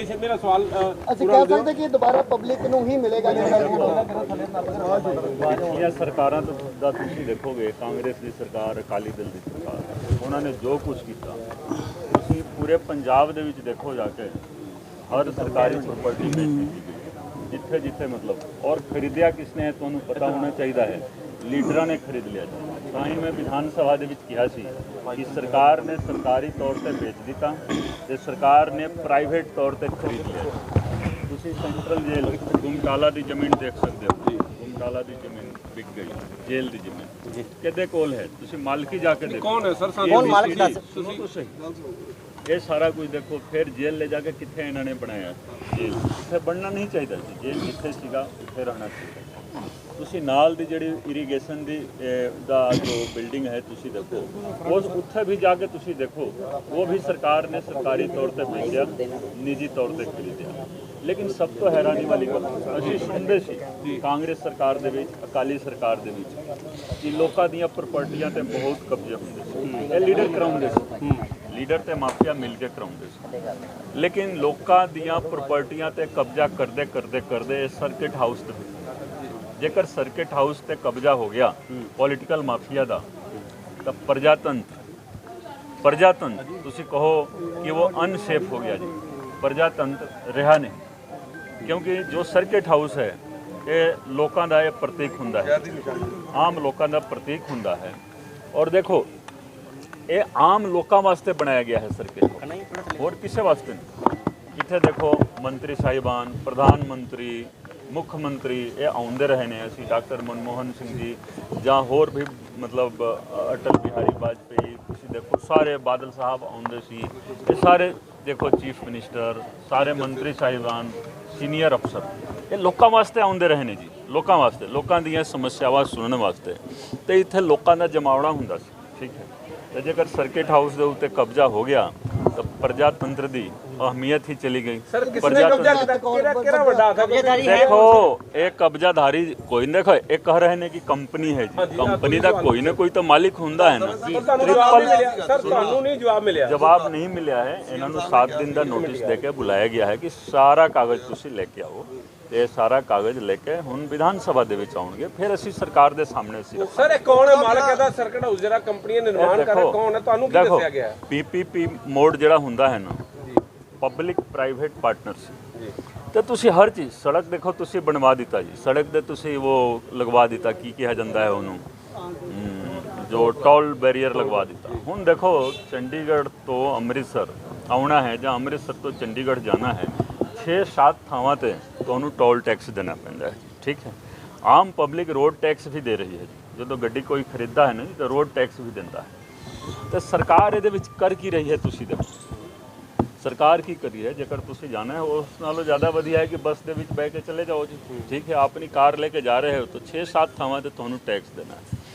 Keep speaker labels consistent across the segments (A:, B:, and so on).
A: Condition ਮੇਰਾ ਸਵਾਲ
B: ਅਸੀਂ ਕਹਿ ਸਕਦੇ ਕਿ ਦੁਬਾਰਾ ਪਬਲਿਕ ਨੂੰ ਹੀ ਮਿਲੇਗਾ
C: ਪਿਛਲੀਆਂ ਸਰਕਾਰਾਂ ਦਾ ਤੁਸੀਂ ਦੇਖੋਗੇ, ਕਾਂਗਰਸ ਦੀ ਸਰਕਾਰ, ਅਕਾਲੀ ਦਲ ਦੀ ਸਰਕਾਰ, ਉਹਨਾਂ ਨੇ ਜੋ ਕੁਝ ਕੀਤਾ, ਤੁਸੀਂ ਪੂਰੇ ਪੰਜਾਬ ਦੇ ਵਿੱਚ ਦੇਖੋ ਜਾ ਕੇ, ਹਰ ਸਰਕਾਰੀ ਪ੍ਰਾਪਰਟੀ ਵੇਚ ਦਿੱਤੀ ਗਈ ਜਿੱਥੇ ਜਿੱਥੇ ਮਤਲਬ, ਔਰ ਖਰੀਦਿਆ ਕਿਸਨੇ ਹੈ ਤੁਹਾਨੂੰ ਪਤਾ ਹੋਣਾ ਚਾਹੀਦਾ ਹੈ, ਲੀਡਰਾਂ ਨੇ ਖਰੀਦ ਲਿਆ ਜੀ। ਤਾਂ ਹੀ ਮੈਂ ਵਿਧਾਨ ਸਭਾ ਦੇ ਵਿੱਚ ਕਿਹਾ ਸੀ ਕਿ ਸਰਕਾਰ ਨੇ ਸਰਕਾਰੀ ਤੌਰ ਤੇ ਵੇਚ ਦਿੱਤਾ ਤੇ ਸਰਕਾਰ ਨੇ ਪ੍ਰਾਈਵੇਟ ਤੌਰ ਤੇ ਖਰੀਦ ਲਿਆ। ਤੁਸੀਂ ਸੈਂਟਰਲ ਜੇਲ੍ਹ ਗੁਮਟਾਲਾ ਦੀ ਜ਼ਮੀਨ ਦੇਖ ਸਕਦੇ ਹੋ, ਗੁਮਟਾਲਾ ਦੀ ਜ਼ਮੀਨ ਵਿਕ ਗਈ, ਜੇਲ੍ਹ ਦੀ ਜ਼ਮੀਨ ਕਿਹਦੇ ਕੋਲ ਹੈ, ਤੁਸੀਂ ਮਾਲਕੀ ਜਾ ਕੇ ਦੇਖੋ।
A: ਕੌਣ ਹੈ ਸਰ?
B: ਕੌਣ ਮਾਲਕ ਦੱਸ
C: ਸੁਣੋ तो सही, ये सारा कुछ देखो। फिर जेल ले जाके कितने इन्होंने बनाया, जेल इतने बनना नहीं चाहिए ਸੀ, जेल जिथे ਸੀਗਾ ਉੱਥੇ रहना चाहिए। ਤੁਸੀਂ ਨਾਲ ਦੀ ਜਿਹੜੀ ਇਰੀਗੇਸ਼ਨ ਦੀ ਦਾ ਜੋ ਬਿਲਡਿੰਗ ਹੈ ਤੁਸੀਂ ਦੇਖੋ, ਉਸ ਉੱਥੇ ਵੀ ਜਾ ਕੇ ਤੁਸੀਂ ਦੇਖੋ, ਉਹ ਵੀ ਸਰਕਾਰ ਨੇ ਸਰਕਾਰੀ ਤੌਰ ਤੇ ਵੇਚਿਆ, ਨਿੱਜੀ ਤੌਰ ਤੇ ਖਰੀਦਿਆ। ਲੇਕਿਨ ਸਭ ਤੋਂ ਹੈਰਾਨੀ ਵਾਲੀ ਗੱਲ ਅਸੀਂ ਸੁਣਦੇ ਸੀ ਕਾਂਗਰਸ ਸਰਕਾਰ ਦੇ ਵਿੱਚ, ਅਕਾਲੀ ਸਰਕਾਰ ਦੇ ਵਿੱਚ, ਕਿ ਲੋਕਾਂ ਦੀਆਂ ਪ੍ਰਾਪਰਟੀਆਂ ਤੇ ਬਹੁਤ ਕਬਜ਼ੇ ਹੁੰਦੇ ਸੀ। ਇਹ ਲੀਡਰ ਕਰਾਉਂਦੇ ਸੀ, ਲੀਡਰ ਤੇ ਮਾਫੀਆ ਮਿਲ ਕੇ ਕਰਾਉਂਦੇ ਸੀ। ਲੇਕਿਨ ਲੋਕਾਂ ਦੀਆਂ ਪ੍ਰਾਪਰਟੀਆਂ ਤੇ ਕਬਜ਼ਾ ਕਰਦੇ ਕਰਦੇ ਕਰਦੇ ਸਰਕਿਟ ਹਾਊਸ ਤੇ, ਜੇਕਰ ਸਰਕਿਟ ਹਾਊਸ ਤੇ ਕਬਜ਼ਾ ਹੋ ਗਿਆ ਪੋਲੀਟੀਕਲ ਮਾਫੀਆ ਦਾ, ਤਾਂ ਪ੍ਰਜਾਤੰਤਰ ਤੁਸੀਂ ਕਹੋ ਕਿ ਉਹ ਅਨਸੇਫ ਹੋ ਗਿਆ ਜੀ। ਪ੍ਰਜਾਤੰਤਰ ਰਿਹਾ ਨਹੀਂ, ਕਿਉਂਕਿ ਜੋ ਸਰਕਿਟ ਹਾਊਸ ਹੈ ਇਹ ਲੋਕਾਂ ਦਾ ਇਹ ਪ੍ਰਤੀਕ ਹੁੰਦਾ ਹੈ, ਆਮ ਲੋਕਾਂ ਦਾ ਪ੍ਰਤੀਕ ਹੁੰਦਾ ਹੈ। ਔਰ ਦੇਖੋ ਇਹ ਆਮ ਲੋਕਾਂ ਵਾਸਤੇ ਬਣਾਇਆ ਗਿਆ ਹੈ ਸਰਕਿਟ ਹਾਊਸ, ਹੋਰ ਕਿਸੇ ਵਾਸਤੇ ਨਹੀਂ। ਇੱਥੇ ਦੇਖੋ ਮੰਤਰੀ ਸਾਹਿਬਾਨ, ਪ੍ਰਧਾਨ ਮੰਤਰੀ, ਮੁੱਖ ਮੰਤਰੀ ਇਹ ਆਉਂਦੇ ਰਹੇ ਨੇ। ਅਸੀਂ ਡਾਕਟਰ ਮਨਮੋਹਨ ਸਿੰਘ ਜੀ ਜਾਂ ਹੋਰ ਵੀ ਮਤਲਬ ਅਟਲ ਬਿਹਾਰੀ ਵਾਜਪੇਈ, ਤੁਸੀਂ ਦੇਖੋ ਸਾਰੇ ਬਾਦਲ ਸਾਹਿਬ ਆਉਂਦੇ ਸੀ। ਇਹ ਸਾਰੇ ਦੇਖੋ ਚੀਫ ਮਿਨਿਸਟਰ, ਸਾਰੇ ਮੰਤਰੀ ਸਾਹਿਬਾਨ, ਸੀਨੀਅਰ ਅਫਸਰ, ਇਹ ਲੋਕਾਂ ਵਾਸਤੇ ਆਉਂਦੇ ਰਹੇ ਨੇ ਜੀ, ਲੋਕਾਂ ਵਾਸਤੇ, ਲੋਕਾਂ ਦੀਆਂ ਸਮੱਸਿਆਵਾਂ ਸੁਣਨ ਵਾਸਤੇ। ਤੇ ਇੱਥੇ ਲੋਕਾਂ ਦਾ ਜਮਾਵੜਾ ਹੁੰਦਾ ਸੀ, ਠੀਕ ਹੈ। ਤੇ ਜੇਕਰ ਸਰਕਿਟ ਹਾਊਸ ਦੇ ਉੱਤੇ ਕਬਜ਼ਾ ਹੋ ਗਿਆ ਤਾਂ ਪ੍ਰਜਾਤੰਤਰ ਦੀ ਅਹਿਮੀਅਤ ਹੀ ਚਲੀ ਗਈ।
A: ਕਿਹੜਾ ਵੱਡਾ ਕਬਜ਼ਾਦਾਰੀ ਹੈ?
C: ਦੇਖੋ ਇਹ ਕਬਜ਼ਾਧਾਰੀ ਕੋਈ ਨਹੀਂ, ਦੇਖੋ ਇਹ ਕਹਿ ਰਹੇ ਨੇ ਕਿ ਕੰਪਨੀ ਹੈ ਜੀ, ਕੰਪਨੀ ਦਾ ਕੋਈ ਨਾ ਕੋਈ ਤਾਂ ਮਾਲਿਕ ਹੁੰਦਾ ਹੈ ਨਾ।
A: ਤੁਹਾਨੂੰ ਨਹੀਂ ਜਵਾਬ ਮਿਲਿਆ?
C: ਜਵਾਬ ਨਹੀਂ ਮਿਲਿਆ ਹੈ। ਇਹਨਾਂ ਨੂੰ 7 ਦਿਨ ਦਾ ਨੋਟਿਸ ਦੇ ਕੇ ਬੁਲਾਇਆ ਗਿਆ ਹੈ ਕਿ ਸਾਰਾ ਕਾਗਜ਼ ਤੁਸੀਂ ਲੈ ਕੇ ਆਓ। ਇਹ ਸਾਰਾ ਕਾਗਜ਼ ਲੈ ਕੇ ਹੁਣ ਵਿਧਾਨ ਸਭਾ ਦੇ ਵਿੱਚ ਆਉਣਗੇ, ਫਿਰ ਅਸੀਂ ਸਰਕਾਰ ਦੇ ਸਾਹਮਣੇ ਸੀ।
A: ਸਰ ਇਹ ਕੌਣ ਹੈ ਮਾਲਕ ਇਹਦਾ? ਸਰਕਿਟ ਹਾਊਸ ਜਿਹੜਾ ਕੰਪਨੀ ਨਿਰਮਾਣ ਕਰ ਰਹੀ ਕੌਣ ਹੈ? ਤੁਹਾਨੂੰ ਕੀ ਦੱਸਿਆ ਗਿਆ?
C: ਪੀਪੀਪੀ ਮੋਡ ਜਿਹੜਾ ਹੁੰਦਾ ਹੈ ਨਾ, ਪਬਲਿਕ ਪ੍ਰਾਈਵੇਟ ਪਾਰਟਨਰਸ਼ਿਪ, ਤੇ ਤੁਸੀਂ ਹਰ ਚੀਜ਼, ਸੜਕ ਦੇਖੋ ਤੁਸੀਂ ਬਣਵਾ ਦਿੱਤਾ ਜੀ, ਸੜਕ ਦੇ ਤੁਸੀਂ ਉਹ ਲਗਵਾ ਦਿੱਤਾ, ਕੀ ਕਿਹਾ ਜਾਂਦਾ ਹੈ ਉਹਨੂੰ, ਜੋ ਟੋਲ ਬੈਰੀਅਰ ਲਗਵਾ ਦਿੱਤਾ। ਹੁਣ ਦੇਖੋ ਚੰਡੀਗੜ੍ਹ ਤੋਂ ਅੰਮ੍ਰਿਤਸਰ ਆਉਣਾ ਹੈ ਜਾਂ ਅੰਮ੍ਰਿਤਸਰ ਤੋਂ ਚੰਡੀਗੜ੍ਹ ਜਾਣਾ ਹੈ, 6-7 ਥਾਵਾਂ ਤੇ ਤੁਹਾਨੂੰ ਟੋਲ ਟੈਕਸ ਦੇਣਾ ਪੈਂਦਾ ਹੈ, ਠੀਕ ਹੈ। ਆਮ ਪਬਲਿਕ ਰੋਡ ਟੈਕਸ ਵੀ ਦੇ ਰਹੀ ਹੈ ਜੀ, ਜਦੋਂ ਗੱਡੀ ਕੋਈ ਖਰੀਦਦਾ ਹੈ ਨਾ ਜੀ ਤਾਂ ਰੋਡ ਟੈਕਸ ਵੀ ਦਿੰਦਾ ਹੈ। ਤੇ ਸਰਕਾਰ ਇਹਦੇ ਵਿੱਚ ਕਰ ਕੀ ਰਹੀ ਹੈ ਤੁਸੀਂ ਦੇਖੋ, ਸਰਕਾਰ ਕੀ ਕਰੀ ਹੈ? ਜੇਕਰ ਤੁਸੀਂ ਜਾਣਾ ਹੈ ਉਸ ਨਾਲੋਂ ਜ਼ਿਆਦਾ ਵਧੀਆ ਹੈ ਕਿ ਬੱਸ ਦੇ ਵਿੱਚ ਬਹਿ ਕੇ ਚਲੇ ਜਾਓ ਜੀ, ਠੀਕ ਹੈ। ਆਪਣੀ ਕਾਰ ਲੈ ਕੇ ਜਾ ਰਹੇ ਹੋ ਤਾਂ 6-7 ਥਾਵਾਂ ਤੇ ਤੁਹਾਨੂੰ ਟੈਕਸ ਦੇਣਾ ਹੈ।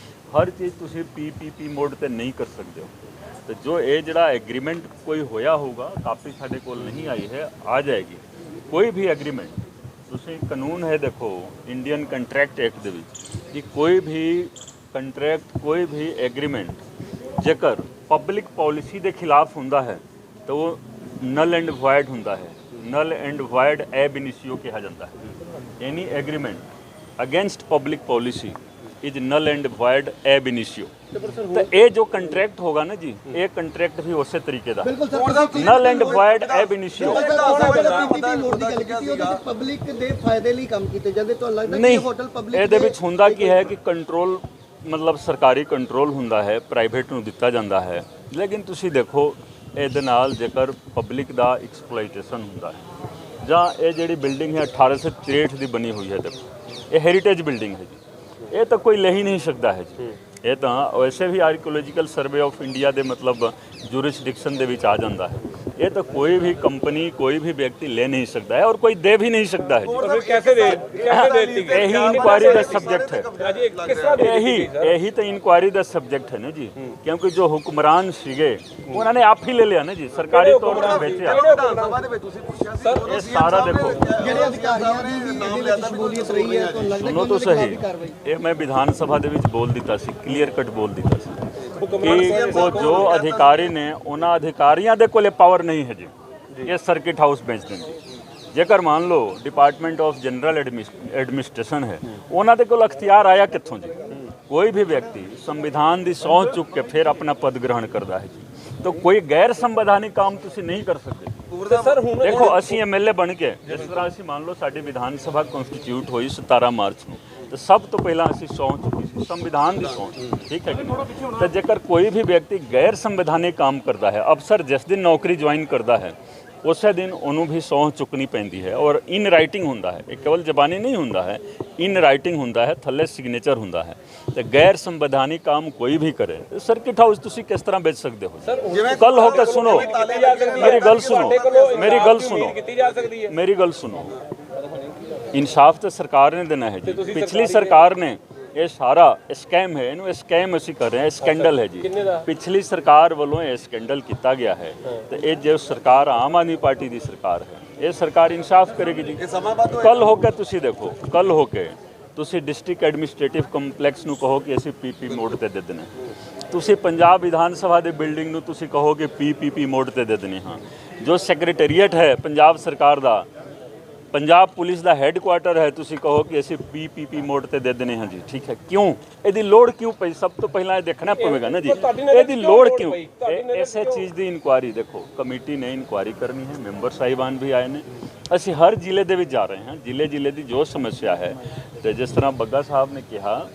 C: ਹਰ ਚੀਜ਼ ਤੁਸੀਂ ਪੀਪੀਪੀ ਮੋਡ ਤੇ ਨਹੀਂ ਕਰ ਸਕਦੇ ਹੋ। ਤੇ ਜੋ ਇਹ ਜਿਹੜਾ ਐਗਰੀਮੈਂਟ ਕੋਈ ਹੋਇਆ ਹੋਊਗਾ, ਕਾਪੀ ਸਾਡੇ ਕੋਲ ਨਹੀਂ ਆਈ ਹੈ, ਆ ਜਾਏਗੀ। ਕੋਈ ਵੀ ਐਗਰੀਮੈਂਟ, ਤੁਸੀਂ ਕਾਨੂੰਨ ਹੈ ਦੇਖੋ ਇੰਡੀਅਨ ਕੰਟਰੈਕਟ ਐਕਟ ਦੇ ਵਿੱਚ ਕਿ ਕੋਈ ਵੀ ਕੰਟਰੈਕਟ, ਕੋਈ ਵੀ ਐਗਰੀਮੈਂਟ ਜੇਕਰ ਪਬਲਿਕ ਪਾਲਿਸੀ ਦੇ ਖਿਲਾਫ ਹੁੰਦਾ ਹੈ ਤਾਂ ਉਹ ਨਲ ਐਂਡ ਵਾਇਡ ਹੁੰਦਾ ਹੈ। ਨਲ ਐਂਡ ਵਾਇਡ ਐਬ ਇਨੀਸ਼ੀਓ ਕਿਹਾ ਜਾਂਦਾ ਹੈ। Any agreement against public policy is null and void ab initio. तो ये जो कंट्रैक्ट होगा ना जी, ये कंट्रैक्ट भी उस तरीके का null and void ab initio
B: public ਦੇ ਫਾਇਦੇ ਲਈ ਕੰਮ ਕੀਤੇ ਜਾਂਦੇ। ਤੁਹਾਨੂੰ ਲੱਗਦਾ
C: ਕਿ ਹੋਟਲ ਪਬਲਿਕ ਇਹਦੇ ਵਿੱਚ ਹੁੰਦਾ ਕੀ ਹੈ ਕਿ ਕੰਟਰੋਲ, ਮਤਲਬ ਸਰਕਾਰੀ ਕੰਟਰੋਲ ਹੁੰਦਾ ਹੈ, ਪ੍ਰਾਈਵੇਟ ਨੂੰ ਦਿੱਤਾ ਜਾਂਦਾ ਹੈ। ਲੇਕਿਨ ਤੁਸੀਂ ਦੇਖੋ ਇਹਦੇ ਨਾਲ ਜੇਕਰ ਪਬਲਿਕ ਦਾ ਐਕਸਪਲੋਇਟੇਸ਼ਨ ਹੁੰਦਾ ਹੈ, ਜਾਂ ਇਹ ਜਿਹੜੀ ਬਿਲਡਿੰਗ ਹੈ 1863 ਦੀ ਬਣੀ ਹੋਈ ਹੈ, ਦੇਖੋ ਇਹ ਹੈਰੀਟੇਜ ਬਿਲਡਿੰਗ ਹੈ ਜੀ, ਇਹ ਤਾਂ ਕੋਈ ਲੈ ਹੀ ਨਹੀਂ ਸਕਦਾ ਹੈ ਜੀ। ਇਹ ਤਾਂ ਵੈਸੇ ਵੀ ਆਰਕੀਓਲੋਜੀਕਲ ਸਰਵੇ ਆਫ ਇੰਡੀਆ ਦੇ ਮਤਲਬ ਜੂਰਿਸਡਿਕਸ਼ਨ ਦੇ ਵਿੱਚ ਆ ਜਾਂਦਾ ਹੈ। ये तो कोई भी कंपनी, कोई भी व्यक्ति ले नहीं सकता है और कोई दे भी नहीं सकता है।
A: कैसे
C: यही इंक्वायरी का सब्जेक्ट है, यही तो इंक्वायरी का सब्जेक्ट है ना जी, क्योंकि जो हुक्मरान सीगे उन्होंने आप ही ले लिया ना जी, सरकारी तौर पर बेचे। ये सारा देखो सुनो तो सही, ये मैं विधान सभा ਦੇ ਵਿੱਚ बोल दिता सी, क्लीयर कट बोल दिता सी कि वो जो अधिकारी ने उन्होंने अधिकारियों के कोले पावर नहीं है जी, ਇਹ ਸਰਕਿਟ ਹਾਊਸ ਵੇਚ ਦੇਣਗੇ। ਜੇਕਰ ਮੰਨ ਲਓ ਡਿਪਾਰਟਮੈਂਟ ਆਫ ਜਨਰਲ ਐਡਮਿਨਿਸਟ੍ਰੇਸ਼ਨ ਹੈ, ਉਹਨਾਂ ਦੇ ਕੋਲ ਅਖਤਿਆਰ ਆਇਆ ਕਿੱਥੋਂ ਜੀ? ਕੋਈ ਵੀ ਵਿਅਕਤੀ ਸੰਵਿਧਾਨ ਦੀ ਸਹੁੰ ਚੁੱਕ ਕੇ ਫਿਰ ਆਪਣਾ ਪਦ ਗ੍ਰਹਿਣ ਕਰਦਾ ਹੈ ਜੀ, ਤਾਂ ਕੋਈ ਗੈਰ ਸੰਵਿਧਾਨਿਕ ਕੰਮ ਤੁਸੀਂ ਨਹੀਂ ਕਰ ਸਕਦੇ।
A: ਸਰ ਹੁਣ
C: ਦੇਖੋ ਅਸੀਂ ਐਮਐਲਏ ਬਣ ਕੇ, ਜਿਸ ਤਰ੍ਹਾਂ ਅਸੀਂ ਮੰਨ ਲਓ ਸਾਡੀ ਵਿਧਾਨ ਸਭਾ ਕਨਸਟੀਟਿਊਟ ਹੋਈ 17 ਮਾਰਚ ਨੂੰ, ਤੇ ਸਭ ਤੋਂ ਪਹਿਲਾਂ ਅਸੀਂ ਸਹੁੰ ਚੁੱਕੀ ਸੀ ਸੰਵਿਧਾਨ ਦੀ ਸਹੁੰ, ਠੀਕ ਹੈ ਕਿ ਨਹੀਂ? ਤਾਂ ਜੇਕਰ ਕੋਈ ਵੀ ਵਿਅਕਤੀ ਗੈਰ ਸੰਵਿਧਾਨਿਕ ਕੰਮ ਕਰਦਾ ਹੈ, ਅਫਸਰ ਜਿਸ ਦਿਨ ਨੌਕਰੀ ਜੁਆਇਨ ਕਰਦਾ ਹੈ ਉਸੇ ਦਿਨ ਉਹਨੂੰ ਵੀ ਸਹੁੰ ਚੁੱਕਣੀ ਪੈਂਦੀ ਹੈ, ਔਰ ਇਨ ਰਾਈਟਿੰਗ ਹੁੰਦਾ ਹੈ। ਇਹ ਕੇਵਲ ਜ਼ਬਾਨੀ ਨਹੀਂ ਹੁੰਦਾ ਹੈ, ਇਨ ਰਾਈਟਿੰਗ ਹੁੰਦਾ ਹੈ, ਥੱਲੇ ਸਿਗਨੇਚਰ ਹੁੰਦਾ ਹੈ। ਤੇ ਗੈਰ ਸੰਵਿਧਾਨਿਕ ਕੰਮ ਕੋਈ ਵੀ ਕਰੇ, ਸਰਕਿਟ ਹਾਊਸ ਤੁਸੀਂ ਕਿਸ ਤਰ੍ਹਾਂ ਵੇਚ ਸਕਦੇ ਹੋ? ਕੱਲ ਹੋ ਕੇ ਸੁਣੋ, ਮੇਰੀ ਗੱਲ ਸੁਣੋ, ਮੇਰੀ ਗੱਲ ਸੁਣੋ, ਮੇਰੀ ਗੱਲ ਸੁਣੋ। ਇਨਸਾਫ ਤਾਂ ਸਰਕਾਰ ਨੇ ਦੇਣਾ ਹੈ ਜੀ। ਪਿਛਲੀ ਸਰਕਾਰ ਨੇ ਇਹ ਸਾਰਾ ਸਕੈਮ ਹੈ, ਇਹਨੂੰ ਸਕੈਮ ਅਸੀਂ ਕਰ ਰਹੇ ਹਾਂ, ਸਕੈਂਡਲ ਹੈ ਜੀ। ਪਿਛਲੀ ਸਰਕਾਰ ਵੱਲੋਂ ਇਹ ਸਕੈਂਡਲ ਕੀਤਾ ਗਿਆ ਹੈ, ਤੇ ਇਹ ਜੋ ਸਰਕਾਰ ਆਮ ਆਦਮੀ ਪਾਰਟੀ ਦੀ ਸਰਕਾਰ ਹੈ, ਇਹ ਸਰਕਾਰ ਇਨਸਾਫ ਕਰੇਗੀ ਜੀ। ਕੱਲ ਹੋ ਕੇ ਤੁਸੀਂ ਦੇਖੋ, ਕੱਲ ਹੋ ਕੇ ਤੁਸੀਂ ਡਿਸਟ੍ਰਿਕਟ ਐਡਮਿਨਿਸਟ੍ਰੇਟਿਵ ਕੰਪਲੈਕਸ ਨੂੰ ਕਹੋ ਕਿ ਅਸੀਂ ਪੀਪੀ ਮੋਡ ਤੇ ਦੇ ਦੇਣਾ, ਤੁਸੀਂ ਪੰਜਾਬ ਵਿਧਾਨ ਸਭਾ ਦੇ ਬਿਲਡਿੰਗ ਨੂੰ ਤੁਸੀਂ ਕਹੋ ਕਿ ਪੀਪੀਪੀ ਮੋਡ ਤੇ ਦੇ ਦੇਣੀ। ਹਾਂ, ਜੋ ਸੈਕਟਰੀਏਟ ਹੈ ਪੰਜਾਬ ਸਰਕਾਰ ਦਾ, ਪੰਜਾਬ ਪੁਲਿਸ ਦਾ ਹੈੱਡਕੁਆਟਰ ਹੈ, ਤੁਸੀਂ ਕਹੋ ਕਿ ਅਸੀਂ ਪੀਪੀਪੀ ਮੋਡ ਤੇ ਦੇ ਦੇਣੇ ਹਾਂ ਜੀ, ਠੀਕ ਹੈ। ਕਿਉਂ ਇਹਦੀ ਲੋੜ ਕਿਉਂ ਪਈ? ਸਭ ਤੋਂ ਪਹਿਲਾਂ ਇਹ ਦੇਖਣਾ ਪਵੇਗਾ ਨਾ ਜੀ, ਇਹਦੀ ਲੋੜ ਕਿਉਂ? ਇਸੇ ਚੀਜ਼ ਦੀ ਇਨਕੁਆਇਰੀ ਦੇਖੋ, ਕਮੇਟੀ ਨੇ ਇਨਕੁਆਇਰੀ ਕਰਨੀ ਹੈ, ਮੈਂਬਰ ਸਾਹਿਬਾਨ ਵੀ ਆਏ ਨੇ, ਅਸੀਂ ਹਰ ਜ਼ਿਲ੍ਹੇ ਦੇ ਵਿੱਚ ਜਾ ਰਹੇ ਹਾਂ, ਜ਼ਿਲ੍ਹੇ ਦੀ ਜੋ ਸਮੱਸਿਆ ਹੈ। ਤੇ ਜਿਸ ਤਰ੍ਹਾਂ ਬੱਗਾ ਸਾਹਿਬ ਨੇ ਕਿਹਾ,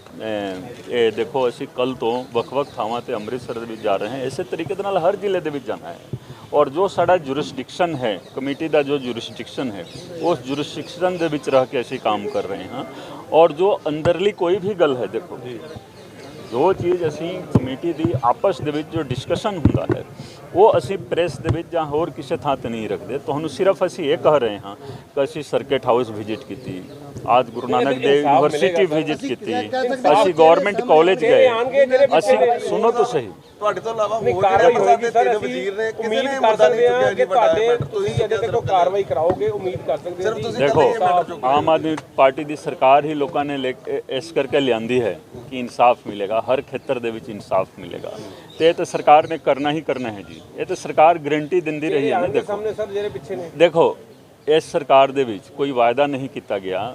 C: ਇਹ ਦੇਖੋ ਅਸੀਂ ਕੱਲ ਤੋਂ ਵੱਖ-ਵੱਖ ਥਾਵਾਂ ਤੇ ਅੰਮ੍ਰਿਤਸਰ ਦੇ ਵਿੱਚ ਜਾ ਰਹੇ ਹਾਂ, ਇਸੇ ਤਰੀਕੇ ਦੇ ਨਾਲ ਹਰ ਜ਼ਿਲ੍ਹੇ ਦੇ ਵਿੱਚ ਜਾਣਾ ਹੈ। ਔਰ ਜੋ ਸਾਡਾ ਜੁਰਿਸਡਿਕਸ਼ਨ ਹੈ, ਕਮੇਟੀ ਦਾ ਜੋ ਜੁਰਿਸਡਿਕਸ਼ਨ ਹੈ, ਉਸ ਜੁਰਿਸਡਿਕਸ਼ਨ ਦੇ ਵਿੱਚ ਰਹਿ ਕੇ ਅਸੀਂ ਕੰਮ ਕਰ ਰਹੇ ਹਾਂ। ਔਰ ਜੋ ਅੰਦਰਲੀ ਕੋਈ ਵੀ ਗੱਲ ਹੈ, ਦੇਖੋ ਜੋ ਚੀਜ਼ ਅਸੀਂ ਕਮੇਟੀ ਦੀ ਆਪਸ ਦੇ ਵਿੱਚ ਜੋ ਡਿਸਕਸ਼ਨ ਹੁੰਦਾ ਹੈ, ਉਹ ਅਸੀਂ ਪ੍ਰੈਸ ਦੇ ਵਿੱਚ ਜਾਂ ਹੋਰ ਕਿਸੇ ਥਾਂ ਤੇ ਨਹੀਂ ਰੱਖਦੇ। ਤੁਹਾਨੂੰ ਸਿਰਫ ਅਸੀਂ ਇਹ ਕਹਿ ਰਹੇ ਹਾਂ ਕਿ ਅਸੀਂ ਸਰਕਿਟ ਹਾਊਸ ਵਿਜ਼ਿਟ ਕੀਤੀ, ਅੱਜ ਗੁਰੂ ਨਾਨਕ ਦੇਵ ਯੂਨੀਵਰਸਿਟੀ ਵਿਜ਼ਿਟ ਕੀਤੀ, ਅਸੀਂ ਗਵਰਨਮੈਂਟ ਕਾਲਜ ਗਏ, ਅਸੀਂ ਸੁਣੋ ਤਾਂ ਸਹੀ,
D: ਤੁਹਾਡੇ ਤੋਂ ਇਲਾਵਾ ਹੋਰ
A: ਕਾਰਵਾਈ ਹੋਏਗੀ ਸਰ, ਅਸੀਂ ਉਮੀਦ ਕਰ ਸਕਦੇ ਹਾਂ ਕਿ ਤੁਹਾਡੇ ਤੁਸੀਂ ਅਜੇ ਤੱਕ ਕਾਰਵਾਈ ਕਰਾਓਗੇ, ਉਮੀਦ ਕਰ ਸਕਦੇ ਹਾਂ।
C: ਦੇਖੋ ਆਮ ਆਦਮੀ ਪਾਰਟੀ ਦੀ ਸਰਕਾਰ ਹੀ ਲੋਕਾਂ ਨੇ ਇਸ ਕਰਕੇ ਲਿਆਂਦੀ ਹੈ ਕਿ ਇਨਸਾਫ ਮਿਲੇਗਾ, ਹਰ ਖੇਤਰ ਦੇ ਵਿੱਚ ਇਨਸਾਫ ਮਿਲੇਗਾ, ਤੇ ਇਹ ਤਾਂ ਸਰਕਾਰ ਨੇ ਕਰਨਾ ਹੀ ਕਰਨਾ ਹੈ ਜੀ। ਇਹ ਤਾਂ ਸਰਕਾਰ ਗਰੰਟੀ ਦਿੰਦੀ ਰਹੀ ਹੈ ਨਾ। ਦੇਖੋ
A: ਸਾਹਮਣੇ ਸਰ ਜਿਹੜੇ ਪਿੱਛੇ ਨੇ, ਦੇਖੋ
C: ਇਸ ਸਰਕਾਰ ਦੇ ਵਿੱਚ ਕੋਈ ਵਾਅਦਾ ਨਹੀਂ ਕੀਤਾ ਗਿਆ।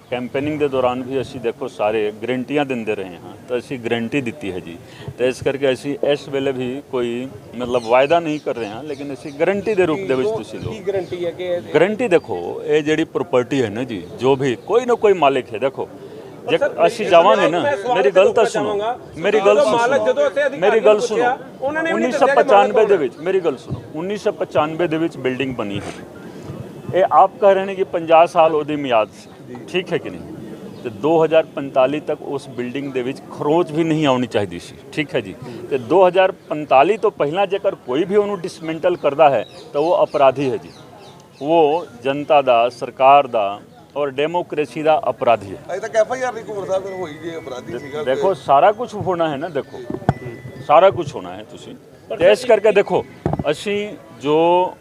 C: ਕੈਂਪੇਨਿੰਗ ਦੇ ਦੌਰਾਨ ਵੀ ਅਸੀਂ ਦੇਖੋ ਸਾਰੇ ਗਰੰਟੀਆਂ ਦਿੰਦੇ ਰਹੇ ਹਾਂ, ਤਾਂ ਅਸੀਂ ਗਰੰਟੀ ਦਿੱਤੀ ਹੈ ਜੀ। ਤੇ ਇਸ ਕਰਕੇ ਅਸੀਂ ਇਸ ਵੇਲੇ ਵੀ ਕੋਈ ਮਤਲਬ ਵਾਅਦਾ ਨਹੀਂ ਕਰ ਰਹੇ ਹਾਂ, ਲੇਕਿਨ ਅਸੀਂ ਗਰੰਟੀ ਦੇ ਰੂਪ ਦੇ ਵਿੱਚ ਤੁਸੀਂ ਲਓ।
A: ਕੀ ਗਰੰਟੀ ਹੈ ਕਿ
C: ਗਰੰਟੀ ਦੇਖੋ, ਇਹ ਜਿਹੜੀ ਪ੍ਰਾਪਰਟੀ ਹੈ ਨਾ ਜੀ, ਜੋ ਵੀ ਕੋਈ ਨਾ ਕੋਈ ਮਾਲਿਕ ਹੈ, ਦੇਖੋ ਜੇ ਅਸੀਂ ਜਾਵਾਂਗੇ ਨਾ, ਮੇਰੀ ਗੱਲ ਤਾਂ ਸੁਣੋ, ਮੇਰੀ ਗੱਲ ਸੁਣੋ, ਮੇਰੀ ਗੱਲ ਸੁਣੋ। 1995 ਦੇ ਵਿੱਚ, ਮੇਰੀ ਗੱਲ ਸੁਣੋ, 1995 ਦੇ ਵਿੱਚ ਬਿਲਡਿੰਗ ਬਣੀ ਹੈ। ਇਹ ਆਪ ਕਹਿ ਰਹੇ ਨੇ ਕਿ 50 ਸਾਲ ਉਹਦੀ ਮਿਆਦ ਸੀ, ਠੀਕ ਹੈ ਕਿ ਨਹੀਂ? ਤੇ 2045 ਤੱਕ ਉਸ ਬਿਲਡਿੰਗ ਦੇ ਵਿੱਚ ਖਰੋਚ ਵੀ ਨਹੀਂ ਆਉਣੀ ਚਾਹੀਦੀ ਸੀ, ਠੀਕ ਹੈ ਜੀ। ਤੇ 2045 ਤੋਂ ਪਹਿਲਾਂ ਜੇਕਰ ਕੋਈ ਵੀ ਉਹਨੂੰ ਡਿਸਮੈਂਟਲ ਕਰਦਾ ਹੈ ਤਾਂ ਉਹ ਅਪਰਾਧੀ ਹੈ ਜੀ, ਉਹ ਜਨਤਾ ਦਾ, ਸਰਕਾਰ ਦਾ ਔਰ ਡੈਮੋਕ੍ਰੇਸੀ ਦਾ ਅਪਰਾਧੀ ਹੈ।
D: ਅਜੇ ਤੱਕ ਐਫਆਈਆਰ ਨਹੀਂ ਘੂਰ ਸਾਹਿਬ ਹੋਈ ਜੇ ਅਪਰਾਧੀ ਸੀਗਾ।
C: ਦੇਖੋ ਸਾਰਾ ਕੁਝ ਹੋਣਾ ਹੈ ਨਾ, ਦੇਖੋ ਸਾਰਾ ਕੁਝ ਹੋਣਾ ਹੈ ਤੁਸੀਂ। ਤੇ ਇਸ ਕਰਕੇ ਦੇਖੋ ਅਸੀਂ ਜੋ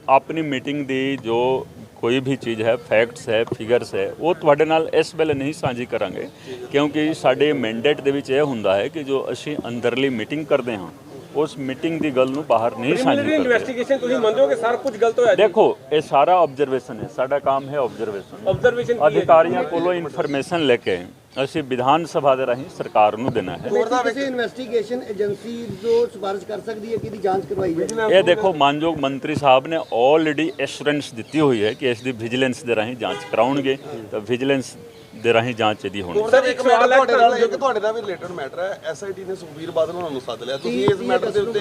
C: ਆਪਣੀ ਮੀਟਿੰਗ ਦੀ ਜੋ ਕੋਈ ਵੀ ਚੀਜ਼ ਹੈ, ਫੈਕਟਸ ਹੈ, ਫਿਗਰਸ ਹੈ, ਉਹ ਤੁਹਾਡੇ ਨਾਲ ਇਸ ਵੇਲੇ ਨਹੀਂ ਸਾਂਝੀ ਕਰਾਂਗੇ, ਕਿਉਂਕਿ ਸਾਡੇ ਮੈਂਡੇਟ ਦੇ ਵਿੱਚ ਇਹ ਹੁੰਦਾ ਹੈ ਕਿ ਜੋ ਅਸੀਂ ਅੰਦਰਲੀ ਮੀਟਿੰਗ ਕਰਦੇ ਹਾਂ, ਉਸ ਮੀਟਿੰਗ ਦੀ ਗੱਲ ਨੂੰ ਬਾਹਰ ਨਹੀਂ ਸਾਂਝੀ ਕਰਦੇ।
A: ਇਨਵੈਸਟੀਗੇਸ਼ਨ ਤੁਸੀਂ ਮੰਨਦੇ ਹੋ ਕਿ ਸਾਰਾ ਕੁਝ ਗਲਤ ਹੋਇਆ?
C: ਦੇਖੋ ਇਹ ਸਾਰਾ ਆਬਜ਼ਰਵੇਸ਼ਨ ਹੈ, ਸਾਡਾ ਕੰਮ ਹੈ ਆਬਜ਼ਰਵੇਸ਼ਨ। ਅਧਿਕਾਰੀਆਂ ਕੋਲੋਂ ਇਨਫੋਰਮੇਸ਼ਨ ਲੈ ਕੇ ਅਸੀਂ ਵਿਧਾਨ ਸਭਾ ਦੇ ਰਾਹੀਂ ਸਰਕਾਰ ਨੂੰ ਦੇਣਾ ਹੈ।
B: ਕਿਸੇ ਇਨਵੈਸਟੀਗੇਸ਼ਨ ਏਜੰਸੀ ਜੋ ਸਿਫਾਰਿਸ਼ ਕਰ ਸਕਦੀ ਹੈ ਕਿ ਇਹਦੀ ਜਾਂਚ ਕਰਵਾਈ ਜਾਏ?
C: ਇਹ ਦੇਖੋ ਮਾਨਯੋਗ ਮੰਤਰੀ ਸਾਹਿਬ ਨੇ ਆਲਰੇਡੀ ਐਸ਼ੋਰੈਂਸ ਦਿੱਤੀ ਹੋਈ ਹੈ ਕਿ ਇਸ ਦੀ ਵਿਜੀਲੈਂਸ ਦੇ ਰਾਹੀਂ ਜਾਂਚ ਕਰਾਉਣਗੇ, ਤਾਂ ਵਿਜੀਲੈਂਸ ਦੇ ਰਾਹੀਂ ਜਾਂਚ ਇਹਦੀ ਹੋਣੀ।
D: ਸਰ ਇੱਕ ਸਵਾਲ ਹੈ ਤੁਹਾਡੇ ਨਾਲ, ਜੋ ਕਿ ਤੁਹਾਡੇ ਨਾਲ ਵੀ ਰਿਲੇਟਡ ਮੈਟਰ ਹੈ, ਐਸਆਈਟੀ ਨੇ ਸੁਖਬੀਰ ਬਾਦਲ ਉਹਨਾਂ ਨੂੰ ਸੱਦ ਲਿਆ, ਤੁਸੀਂ ਇਸ ਮੈਟਰ ਦੇ ਉੱਤੇ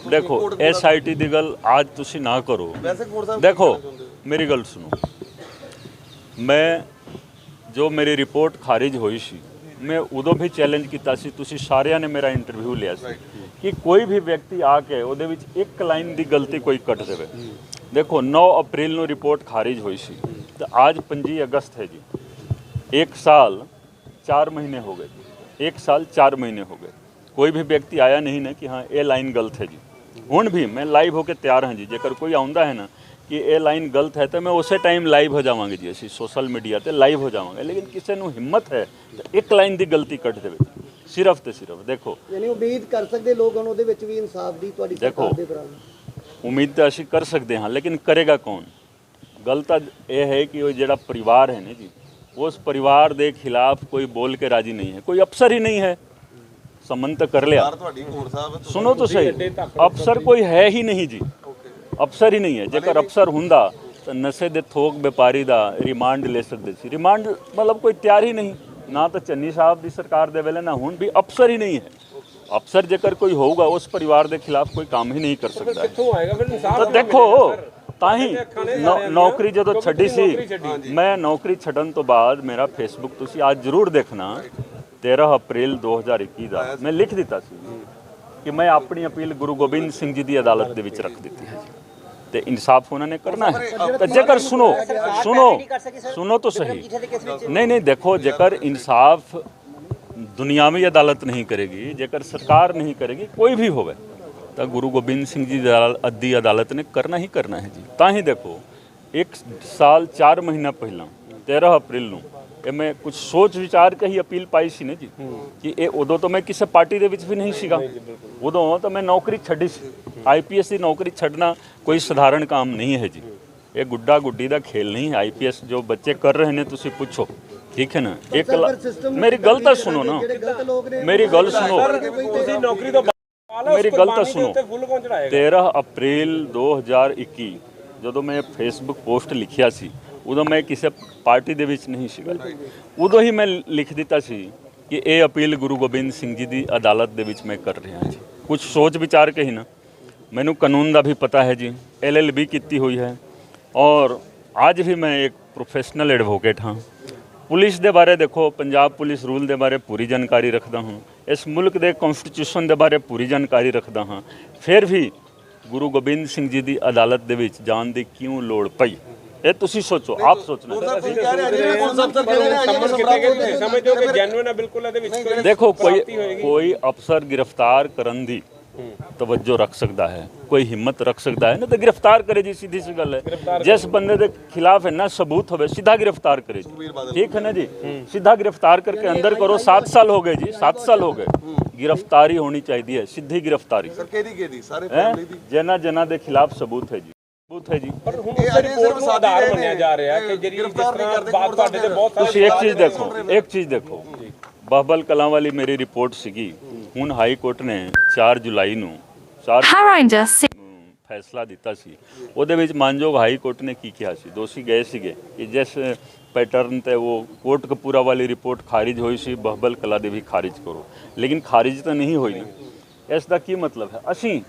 C: ਦੇਖੋ ਐਸਆਈਟੀ ਦੀ ਗੱਲ ਅੱਜ ਤੁਸੀਂ ਨਾ ਕਰੋ।
D: ਵੈਸੇ ਕੋਰ ਸਾਹਿਬ
C: ਦੇਖੋ ਮੇਰੀ ਗੱਲ ਸੁਣੋ, ਮੈਂ ਜੋ ਮੇਰੀ ਰਿਪੋਰਟ ਖਾਰਿਜ ਹੋਈ ਸੀ, ਮੈਂ ਉਦੋਂ ਵੀ ਚੈਲੰਜ ਕੀਤਾ ਸੀ, ਤੁਸੀਂ ਸਾਰਿਆਂ ਨੇ ਮੇਰਾ ਇੰਟਰਵਿਊ ਲਿਆ ਸੀ ਕਿ ਕੋਈ ਵੀ ਵਿਅਕਤੀ ਆ ਕੇ ਉਹਦੇ ਵਿੱਚ ਇੱਕ ਲਾਈਨ ਦੀ ਗਲਤੀ ਕੋਈ ਕੱਟ ਦੇਵੇ। ਦੇਖੋ 9 ਅਪ੍ਰੈਲ ਨੂੰ ਰਿਪੋਰਟ ਖਾਰਿਜ ਹੋਈ ਸੀ, ਤੇ ਅੱਜ 25 ਅਗਸਤ ਹੈ ਜੀ। 1 ਸਾਲ 4 ਮਹੀਨੇ ਹੋ ਗਏ, 1 ਸਾਲ 4 ਮਹੀਨੇ ਹੋ ਗਏ, ਕੋਈ ਵੀ ਵਿਅਕਤੀ ਆਇਆ ਨਹੀਂ ਨਾ ਕਿ ਹਾਂ ਇਹ ਲਾਈਨ ਗਲਤ ਹੈ ਜੀ। ਹੁਣ ਵੀ ਮੈਂ ਲਾਈਵ ਹੋ ਕੇ ਤਿਆਰ ਹਾਂ ਜੀ, ਜੇਕਰ ਕੋਈ ਆਉਂਦਾ ਹੈ ਨਾ ਕਿ ਇਹ ਲਾਈਨ ਗਲਤ ਹੈ ਤਾਂ ਮੈਂ ਉਸੇ ਟਾਈਮ ਲਾਈਵ ਹੋ ਜਾਵਾਂਗੇ ਜੀ, ਅਸੀਂ ਸੋਸ਼ਲ ਮੀਡੀਆ ਤੇ ਲਾਈਵ ਹੋ ਜਾਵਾਂਗੇ। ਲੇਕਿਨ ਕਿਸੇ ਨੂੰ ਹਿੰਮਤ ਹੈ ਤਾਂ ਇੱਕ ਲਾਈਨ ਦੀ ਗਲਤੀ ਕੱਢ ਦੇਵੇ, ਸਿਰਫ ਤੇ ਸਿਰਫ। ਦੇਖੋ
B: ਯਾਨੀ ਉਮੀਦ ਕਰ ਸਕਦੇ ਲੋਕ ਹੁਣ ਉਹਦੇ ਵਿੱਚ ਵੀ ਇਨਸਾਫ ਦੀ ਤੁਹਾਡੀ ਸਰਕਾਰ ਦੇ ਦੌਰਾਨ?
C: ਉਮੀਦ ਤਾਂ ਅਸੀਂ ਕਰ ਸਕਦੇ ਹਾਂ, ਲੇਕਿਨ ਕਰੇਗਾ ਕੌਣ? ਗੱਲ ਤਾਂ ਇਹ ਹੈ ਕਿ ਉਹ ਜਿਹੜਾ ਪਰਿਵਾਰ ਹੈ ਨਾ ਜੀ, ਉਸ ਪਰਿਵਾਰ ਦੇ ਖਿਲਾਫ ਕੋਈ ਬੋਲ ਕੇ ਰਾਜੀ ਨਹੀਂ ਹੈ, ਕੋਈ ਅਫਸਰ ਹੀ ਨਹੀਂ ਹੈ। ਸੰਬੰਧ ਤਾਂ ਕਰ ਲਿਆ,
D: ਤੁਹਾਡੀ ਕੋਰ ਸਾਹਿਬ
C: ਸੁਣੋ ਤਾਂ ਸਹੀ, ਅਫਸਰ ਕੋਈ ਹੈ ਹੀ ਨਹੀਂ ਜੀ, ਅਫਸਰ ਹੀ ਨਹੀਂ ਹੈ। ਜੇਕਰ ਅਫਸਰ ਹੁੰਦਾ ਤਾਂ ਨਸ਼ੇ ਦੇ ਥੋਕ ਵਪਾਰੀ ਦਾ ਰਿਮਾਂਡ ਲੈ ਸਕਦੇ ਸੀ। ਰਿਮਾਂਡ ਮਤਲਬ ਕੋਈ ਤਿਆਰ ਹੀ ਨਹੀਂ, ਨਾ ਤਾਂ ਚੰਨੀ ਸਾਹਿਬ ਦੀ ਸਰਕਾਰ ਦੇ ਵੇਲੇ, ਨਾ ਹੁਣ ਵੀ ਅਫਸਰ ਹੀ ਨਹੀਂ ਹੈ। ਅਫਸਰ ਜੇਕਰ ਕੋਈ ਹੋਊਗਾ ਉਸ ਪਰਿਵਾਰ ਦੇ ਖਿਲਾਫ ਕੋਈ ਕੰਮ ਹੀ ਨਹੀਂ ਕਰ ਸਕਦਾ।
A: ਕਿੱਥੋਂ ਆਏਗਾ ਫਿਰ ਇਨਸਾਫ?
C: ਤਾਂ ਦੇਖੋ ਤਾਂ ਹੀ ਨੌਕਰੀ ਜਦੋਂ ਛੱਡੀ ਸੀ, ਮੈਂ ਨੌਕਰੀ ਛੱਡਣ ਤੋਂ ਬਾਅਦ ਮੇਰਾ ਫੇਸਬੁੱਕ ਤੁਸੀਂ ਅੱਜ ਜ਼ਰੂਰ ਦੇਖਣਾ, 13 ਅਪ੍ਰੈਲ 2021 ਦਾ ਮੈਂ ਲਿਖ ਦਿੱਤਾ ਸੀ ਕਿ ਮੈਂ ਆਪਣੀ ਅਪੀਲ ਗੁਰੂ ਗੋਬਿੰਦ ਸਿੰਘ ਜੀ ਦੀ ਅਦਾਲਤ ਦੇ ਵਿੱਚ ਰੱਖ ਦਿੱਤੀ ਹੈ ਤੇ ਇਨਸਾਫ ਉਹਨਾਂ ਨੇ ਕਰਨਾ ਹੈ। ਤਾਂ ਜੇਕਰ ਸੁਣੋ ਤਾਂ ਸਹੀ, ਨਹੀਂ ਦੇਖੋ, ਜੇਕਰ ਇਨਸਾਫ ਦੁਨਿਆਵੀ ਅਦਾਲਤ ਨਹੀਂ ਕਰੇਗੀ, ਜੇਕਰ ਸਰਕਾਰ ਨਹੀਂ ਕਰੇਗੀ, ਕੋਈ ਵੀ ਹੋਵੇ, ਤਾਂ ਗੁਰੂ ਗੋਬਿੰਦ ਸਿੰਘ ਜੀ ਦੀ ਅਦਾਲਤ ਨੇ ਕਰਨਾ ਹੀ ਕਰਨਾ ਹੈ ਜੀ। ਤਾਂ ਹੀ ਦੇਖੋ 1 ਸਾਲ 4 ਮਹੀਨਾ ਪਹਿਲਾਂ 13 ਅਪ੍ਰੈਲ ਨੂੰ ਇਹ ਮੈਂ ਕੁਝ ਸੋਚ ਵਿਚਾਰ ਕੇ ਹੀ ਅਪੀਲ ਪਾਈ ਸੀ ਨਾ ਜੀ, ਕਿ ਇਹ ਉਦੋਂ ਤਾਂ ਮੈਂ ਕਿਸੇ ਪਾਰਟੀ ਦੇ ਵਿੱਚ ਵੀ ਨਹੀਂ ਸੀਗਾ, ਉਦੋਂ ਤਾਂ ਮੈਂ ਨੌਕਰੀ ਛੱਡੀ ਸੀ। IPS ਦੀ ਨੌਕਰੀ ਛੱਡਣਾ ਕੋਈ ਸਧਾਰਨ ਕੰਮ ਨਹੀਂ ਹੈ ਜੀ, ਇਹ ਗੁੱਡਾ ਗੁੱਡੀ ਦਾ ਖੇਲ ਨਹੀਂ ਹੈ। IPS ਜੋ ਬੱਚੇ ਕਰ ਰਹੇ ਨੇ ਤੁਸੀਂ ਪੁੱਛੋ, ਠੀਕ ਹੈ ਨਾ। ਮੇਰੀ ਗੱਲ ਤਾਂ ਸੁਣੋ ਨਾ, ਮੇਰੀ ਗੱਲ ਸੁਣੋ,
A: ਤੁਸੀਂ ਨੌਕਰੀ ਤੋਂ
C: ਮੇਰੀ ਗੱਲ ਤਾਂ ਸੁਣੋ। 13 ਅਪ੍ਰੈਲ 2021 ਜਦੋਂ ਮੈਂ ਫੇਸਬੁੱਕ ਪੋਸਟ ਲਿਖਿਆ ਸੀ, ਉਦੋਂ ਮੈਂ ਕਿਸੇ ਪਾਰਟੀ ਦੇ ਵਿੱਚ ਨਹੀਂ ਸੀਗਾ। ਉਦੋਂ ਹੀ ਮੈਂ ਲਿਖ ਦਿੱਤਾ ਸੀ ਕਿ ਇਹ ਅਪੀਲ ਗੁਰੂ ਗੋਬਿੰਦ ਸਿੰਘ ਜੀ ਦੀ ਅਦਾਲਤ ਦੇ ਵਿੱਚ ਮੈਂ ਕਰ ਰਿਹਾ ਜੀ। ਕੁਝ ਸੋਚ ਵਿਚਾਰ ਕੇ ਹੀ ਨਾ, ਮੈਨੂੰ ਕਾਨੂੰਨ ਦਾ ਵੀ ਪਤਾ ਹੈ ਜੀ, LLB ਕੀਤੀ ਹੋਈ ਹੈ, ਔਰ ਅੱਜ ਵੀ ਮੈਂ ਇੱਕ ਪ੍ਰੋਫੈਸ਼ਨਲ ਐਡਵੋਕੇਟ ਹਾਂ। ਪੁਲਿਸ ਦੇ ਬਾਰੇ ਦੇਖੋ, ਪੰਜਾਬ ਪੁਲਿਸ ਰੂਲ ਦੇ ਬਾਰੇ ਪੂਰੀ ਜਾਣਕਾਰੀ ਰੱਖਦਾ ਹਾਂ, ਇਸ ਮੁਲਕ ਦੇ ਕਨਸਟੀਟਿਊਸ਼ਨ ਦੇ ਬਾਰੇ ਪੂਰੀ ਜਾਣਕਾਰੀ ਰੱਖਦਾ ਹਾਂ। ਫਿਰ ਵੀ ਗੁਰੂ ਗੋਬਿੰਦ ਸਿੰਘ ਜੀ ਦੀ ਅਦਾਲਤ ਦੇ ਵਿੱਚ ਜਾਣ ਦੀ ਕਿਉਂ ਲੋੜ ਪਈ? ਇਹ ਤੁਸੀਂ ਸੋਚੋ, ਆਪ ਸੋਚਣਾ।
A: ਸਮਝਦੇ ਹੋ ਕਿ ਜੈਨੂਇਨ ਹੈ ਬਿਲਕੁਲ ਇਹਦੇ ਵਿੱਚ?
C: ਦੇਖੋ ਕੋਈ ਅਫਸਰ ਗ੍ਰਿਫਤਾਰ ਕਰਨ ਦੀ ਤਵੱਜੋ ਰੱਖ ਸਕਦਾ ਹੈ, ਕੋਈ ਹਿੰਮਤ ਰੱਖ ਸਕਦਾ ਹੈ ਨਾ, ਤਾਂ ਗ੍ਰਿਫਤਾਰ ਕਰੇ ਜੀ, ਸਿੱਧੀ ਸੀ ਗੱਲ ਹੈ। ਜਿਸ ਬੰਦੇ ਦੇ ਖਿਲਾਫ ਹੈ ਨਾ ਸਬੂਤ ਹੋਵੇ, ਸਿੱਧਾ ਗ੍ਰਿਫਤਾਰ करे जी, ठीक है ना जी, सीधा गिरफ्तार करके अंदर करो। 7 साल हो गए जी, 7 साल हो गए। गिरफ्तारी होनी चाहिए, सीधी गिरफ्तारी जिन्हां दे खिलाफ सबूत है जी, सबूत है जी।
A: ਪਰ ਹੁਣ ਉਸ ਰਿਪੋਰਟ ਨੂੰ ਆਧਾਰ ਮੰਨਿਆ ਜਾ ਰਿਹਾ ਕਿ ਜਿਹੜੀ ਜਿਸ ਤਰ੍ਹਾਂ ਬਾਤ ਤੁਹਾਡੇ ਤੇ ਬਹੁਤ
C: ਤੁਸੀਂ ਇੱਕ ਚੀਜ਼ ਦੇਖੋ, ਬਾਬਲ ਕਲਾਂ ਵਾਲੀ ਮੇਰੀ ਰਿਪੋਰਟ ਸੀਗੀ, ਹੁਣ ਹਾਈ ਕੋਰਟ ਨੇ 4 ਜੁਲਾਈ ਨੂੰ ਫੈਸਲਾ ਦਿੱਤਾ ਸੀ। ਉਹਦੇ ਵਿੱਚ ਮਾਨਯੋਗ ਹਾਈ ਕੋਰਟ ਨੇ ਕੀ ਕਿਹਾ ਸੀ? ਦੋਸ਼ੀ ਗਏ ਸੀਗੇ ਕਿ ਜਿਸ ਪੈਟਰਨ ਤੇ ਉਹ ਕੋਟ ਕਪੂਰਾ ਵਾਲੀ ਰਿਪੋਰਟ ਖਾਰਿਜ ਹੋਈ ਸੀ, ਬਹਬਲ ਕਲਾ ਦੀ ਵੀ ਖਾਰਿਜ ਕਰੋ। ਲੇਕਿਨ ਖਾਰਿਜ ਤਾਂ ਨਹੀਂ ਹੋਈ ਨਾ। ਇਸ ਦਾ ਕੀ ਮਤਲਬ ਹੈ? ਅਸੀਂ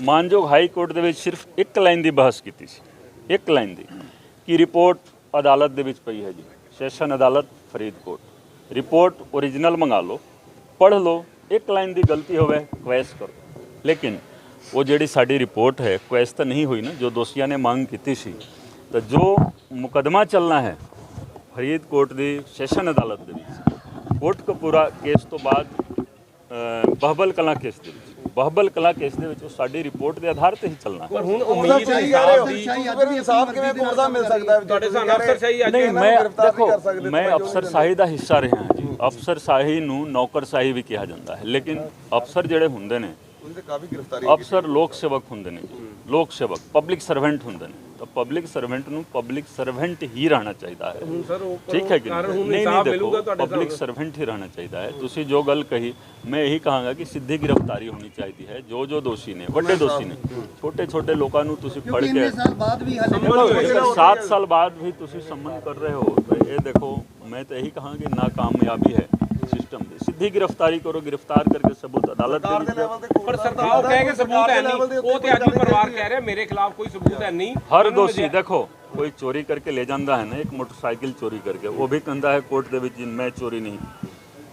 C: ਮਾਨਯੋਗ ਹਾਈ ਕੋਰਟ ਦੇ ਵਿੱਚ ਸਿਰਫ ਇੱਕ ਲਾਈਨ ਦੀ ਬਹਿਸ ਕੀਤੀ ਸੀ, ਇੱਕ ਲਾਈਨ ਦੀ, ਕਿ ਰਿਪੋਰਟ ਅਦਾਲਤ ਦੇ ਵਿੱਚ ਪਈ ਹੈ ਜੀ, ਸੈਸ਼ਨ ਅਦਾਲਤ ਫਰੀਦਕੋਟ। ਰਿਪੋਰਟ ਓਰੀਜਨਲ ਮੰਗਾ ਲਓ, ਪੜ੍ਹ ਲਓ, ਇੱਕ ਲਾਈਨ ਦੀ ਗਲਤੀ ਹੋਵੇ ਕੁਐਸ ਕਰੋ। ਲੇਕਿਨ ਉਹ ਜਿਹੜੀ ਸਾਡੀ ਰਿਪੋਰਟ ਹੈ ਕੁਐਸ ਤਾਂ ਨਹੀਂ ਹੋਈ ਨਾ, ਜੋ ਦੋਸ਼ੀਆਂ ਨੇ ਮੰਗ ਕੀਤੀ ਸੀ। ਤਾਂ ਜੋ ਮੁਕੱਦਮਾ ਚੱਲਣਾ ਹੈ ਫਰੀਦਕੋਟ ਦੀ ਸੈਸ਼ਨ ਅਦਾਲਤ ਦੇ ਵਿੱਚ, ਕੋਟ ਕਪੂਰਾ ਕੇਸ ਤੋਂ ਬਾਅਦ ਬਹਬਲ ਕਲਾਂ ਕੇਸ ਦੇ ਵਿੱਚ, ਬਹਬਲ ਕਲਾ ਕੇਸ ਦੇ ਵਿੱਚ ਉਹ ਸਾਡੀ ਰਿਪੋਰਟ ਦੇ ਆਧਾਰ ਤੇ ਹੀ ਚੱਲਣਾ।
A: ਪਰ ਹੁਣ ਉਮੀਦ
D: ਇਨਸਾਫ ਕਿਵੇਂ ਕੋਰਦਾ ਮਿਲ ਸਕਦਾ ਹੈ?
A: ਤੁਹਾਡੇ ਸਾਹਮਣੇ ਅਫਸਰਸ਼ਾਹੀ ਅੱਜ
C: ਨਹੀਂ, ਮੈਂ ਅਫਸਰਸ਼ਾਹੀ ਦਾ ਹਿੱਸਾ ਰਿਹਾ ਹਾਂ ਜੀ। ਅਫਸਰਸ਼ਾਹੀ ਨੂੰ ਨੌਕਰਸ਼ਾਹੀ ਵੀ ਕਿਹਾ ਜਾਂਦਾ ਹੈ, ਲੇਕਿਨ ਅਫਸਰ ਜਿਹੜੇ ਹੁੰਦੇ ਨੇ, ਅਫਸਰ ਲੋਕ ਸੇਵਕ ਹੁੰਦੇ ਨੇ ਜੀ, ਲੋਕ ਸੇਵਕ ਪਬਲਿਕ ਸਰਵੈਂਟ ਹੁੰਦੇ ਨੇ। ਤਾਂ ਪਬਲਿਕ ਸਰਵੈਂਟ ਨੂੰ ਪਬਲਿਕ ਸਰਵੈਂਟ ਹੀ ਰਹਿਣਾ ਚਾਹੀਦਾ ਹੈ, ਠੀਕ ਹੈ ਕਿ ਨਹੀਂ? ਦੇਖੋ, ਪਬਲਿਕ ਸਰਵੈਂਟ ਹੀ ਰਹਿਣਾ ਚਾਹੀਦਾ ਹੈ। ਤੁਸੀਂ ਜੋ ਗੱਲ ਕਹੀ, ਮੈਂ ਇਹੀ ਕਹਾਂਗਾ ਕਿ ਸਿੱਧੀ ਗ੍ਰਿਫਤਾਰੀ ਹੋਣੀ ਚਾਹੀਦੀ ਹੈ। ਜੋ ਦੋਸ਼ੀ ਨੇ, ਵੱਡੇ ਦੋਸ਼ੀ ਨੇ, ਛੋਟੇ ਲੋਕਾਂ ਨੂੰ ਤੁਸੀਂ ਫੜ ਕੇ 7 ਸਾਲ ਬਾਅਦ ਵੀ ਤੁਸੀਂ ਸੰਮਨ ਕਰ ਰਹੇ ਹੋ, ਤਾਂ ਇਹ ਦੇਖੋ, ਮੈਂ ਤਾਂ ਇਹੀ ਕਹਾਂਗੀ ਨਾਕਾਮਯਾਬੀ ਹੈ सिस्टम ਦੀ। ਸਿੱਧੀ ਗ੍ਰਿਫਤਾਰੀ ਕਰੋ, ਗ੍ਰਿਫਤਾਰ ਕਰਕੇ ਸਬੂਤ ਅਦਾਲਤ ਦੇ ਵਿੱਚ।
A: ਪਰ ਸਰਕਾਰ ਕਹਿ ਕੇ ਸਬੂਤ ਹੈ ਨਹੀਂ, ਉਹ ਤੇ ਅੱਜ ਵੀ ਪਰਿਵਾਰ ਕਹਿ ਰਿਹਾ ਮੇਰੇ ਖਿਲਾਫ ਕੋਈ ਸਬੂਤ ਹੈ ਨਹੀਂ।
C: ਹਰ ਦੋਸ਼ੀ ਦੇਖੋ, ਕੋਈ ਚੋਰੀ ਕਰਕੇ ਲੈ ਜਾਂਦਾ ਹੈ ਨਾ, ਇੱਕ ਮੋਟਰਸਾਈਕਲ ਚੋਰੀ ਕਰਕੇ, ਉਹ ਵੀ ਕਹਿੰਦਾ ਹੈ ਕੋਰਟ ਦੇ ਵਿੱਚ ਮੈਂ ਚੋਰੀ ਨਹੀਂ ਕੀਤੀ,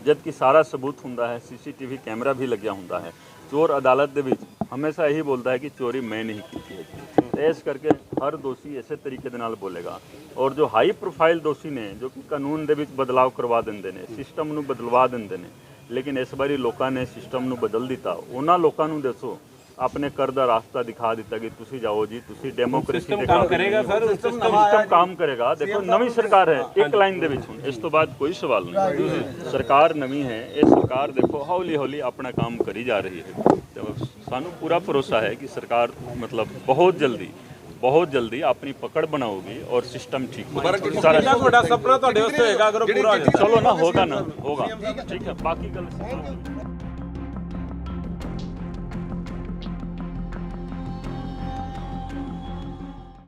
C: ਜਦ ਕਿ ਸਾਰਾ ਸਬੂਤ ਹੁੰਦਾ ਹੈ, CCTV ਕੈਮਰਾ ਵੀ ਲੱਗਿਆ ਹੁੰਦਾ ਹੈ। ਚੋਰ ਅਦਾਲਤ ਦੇ ਵਿੱਚ ਹਮੇਸ਼ਾ ਇਹੀ ਬੋਲਦਾ ਹੈ ਕਿ ਚੋਰੀ ਮੈਂ ਨਹੀਂ ਕੀਤੀ ਹੈ। ਇਸ ਕਰਕੇ ਹਰ ਦੋਸ਼ੀ ਇਸੇ ਤਰੀਕੇ ਦੇ ਨਾਲ ਬੋਲੇਗਾ। ਔਰ ਜੋ ਹਾਈ ਪ੍ਰੋਫਾਈਲ ਦੋਸ਼ੀ ਨੇ, ਜੋ ਕਿ ਕਾਨੂੰਨ ਦੇ ਵਿੱਚ ਬਦਲਾਅ ਕਰਵਾ ਦਿੰਦੇ ਨੇ, ਸਿਸਟਮ ਨੂੰ ਬਦਲਵਾ ਦਿੰਦੇ ਨੇ, ਲੇਕਿਨ ਇਸ ਵਾਰੀ ਲੋਕਾਂ ਨੇ ਸਿਸਟਮ ਨੂੰ ਬਦਲ ਦਿੱਤਾ। ਉਹਨਾਂ ਲੋਕਾਂ ਨੂੰ ਦੱਸੋ, ਆਪਣੇ ਕਰ ਦਾ ਰਾਸਤਾ ਦਿਖਾ ਦਿੱਤਾ ਕਿ ਤੁਸੀਂ ਜਾਓ ਜੀ, ਤੁਸੀਂ ਡੈਮੋਕ੍ਰੇਸੀ ਦੇ
A: ਕੰਮ ਕਰੇਗਾ ਸਰ,
C: ਸਿਸਟਮ ਕੰਮ ਕਰੇਗਾ। ਦੇਖੋ, ਨਵੀਂ ਸਰਕਾਰ ਹੈ, ਇੱਕ ਲਾਈਨ ਦੇ ਵਿੱਚ ਹੁਣ ਇਸ ਤੋਂ ਬਾਅਦ ਕੋਈ ਸਵਾਲ ਨਹੀਂ। ਸਰਕਾਰ ਨਵੀਂ ਹੈ, ਇਹ ਸਰਕਾਰ ਦੇਖੋ ਹੌਲੀ ਹੌਲੀ ਆਪਣਾ ਕੰਮ ਕਰੀ ਜਾ ਰਹੀ ਹੈ। ਸਾਨੂੰ ਪੂਰਾ ਭਰੋਸਾ ਹੈ ਕਿ ਸਰਕਾਰ ਮਤਲਬ ਬਹੁਤ ਜਲਦੀ ਆਪਣੀ ਪਕੜ ਬਣਾਉਗੀ ਔਰ ਸਿਸਟਮ ਠੀਕ ਹੋਏਗਾ ਸਾਰਾ।
A: ਕਿੰਨਾ ਤੁਹਾਡਾ ਸੁਪਨਾ ਤੁਹਾਡੇ ਵਾਸਤੇ ਹੋਏਗਾ ਅਗਰ ਉਹ ਪੂਰਾ ਹੋ ਜਾਏ?
C: ਚਲੋ ਨਾ, ਹੋਗਾ ਠੀਕ ਹੈ, ਬਾਕੀ ਗੱਲ